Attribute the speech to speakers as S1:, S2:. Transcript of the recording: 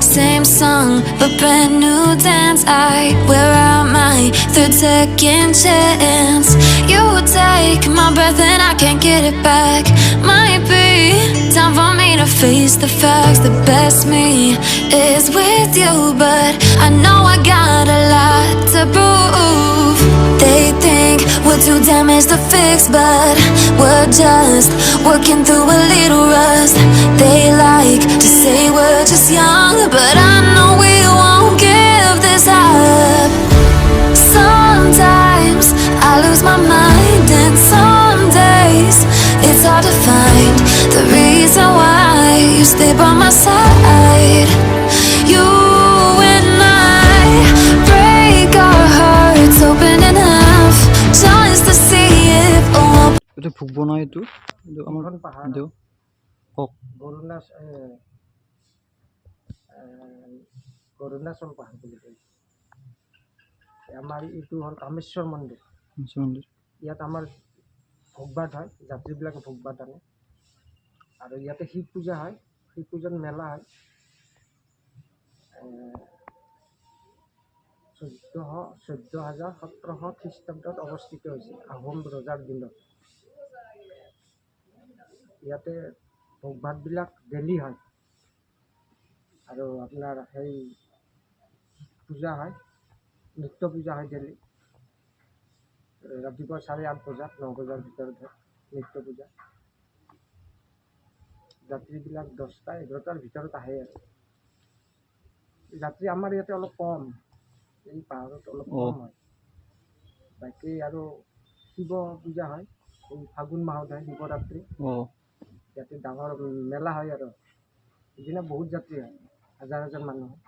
S1: Same song, but brand new dance. I wear out my third second chance. You take my breath and I can't get it back. Might be time for me to face the facts. The best me is with you, but I know I got a lot to prove. They think we're too damaged to fix, but we're just working through a little rust. They like to say we're just young, but I know we won't give this up. Sometimes I lose my mind, and some days it's hard to find the reason why you stay by my side. You and I break our hearts open enough just to see if
S2: এটা ভুগব না এইটো আমাৰ দেও cock
S3: Arunachal পাহাৰ বুলি কয়। আমাৰ এইটো হ'ল কামেশ্বৰ মন্দিৰ। ইয়াত আমাৰ ভোগ ভাত হয়, যাত্ৰীবিলাকে ভোগ ভাত আনে আৰু ইয়াতে শিৱ পূজা হয়। শিৱ পূজাত মেলা হয়। 14,1700 খ্ৰীষ্টাব্দত অৱস্থিত হৈছিল, আহোম ৰজাৰ দিনত। ইয়াতে ভোগ ভাতবিলাক ডেইলি হয় আৰু আপোনাৰ সেই পূজা হয়, নিত্য পূজা হয় ডেইলি। ৰাতিপুৱা 8:30 বজাত 9 বজাৰ ভিতৰত হয় নিত্য পূজা। যাত্ৰীবিলাক 10টা-11টাৰ ভিতৰত আহে আৰু যাত্ৰী আমাৰ ইয়াতে অলপ কম, এই পাহাৰত অলপ কম হয়। বাকী আৰু শিৱ পূজা হয়, এই ফাগুন মাহত হয় শিৱৰাত্ৰি। ইয়াতে ডাঙৰ মেলা হয় আৰু সিদিনা বহুত যাত্ৰী হয়, হাজাৰ হাজাৰ মানুহ হয়।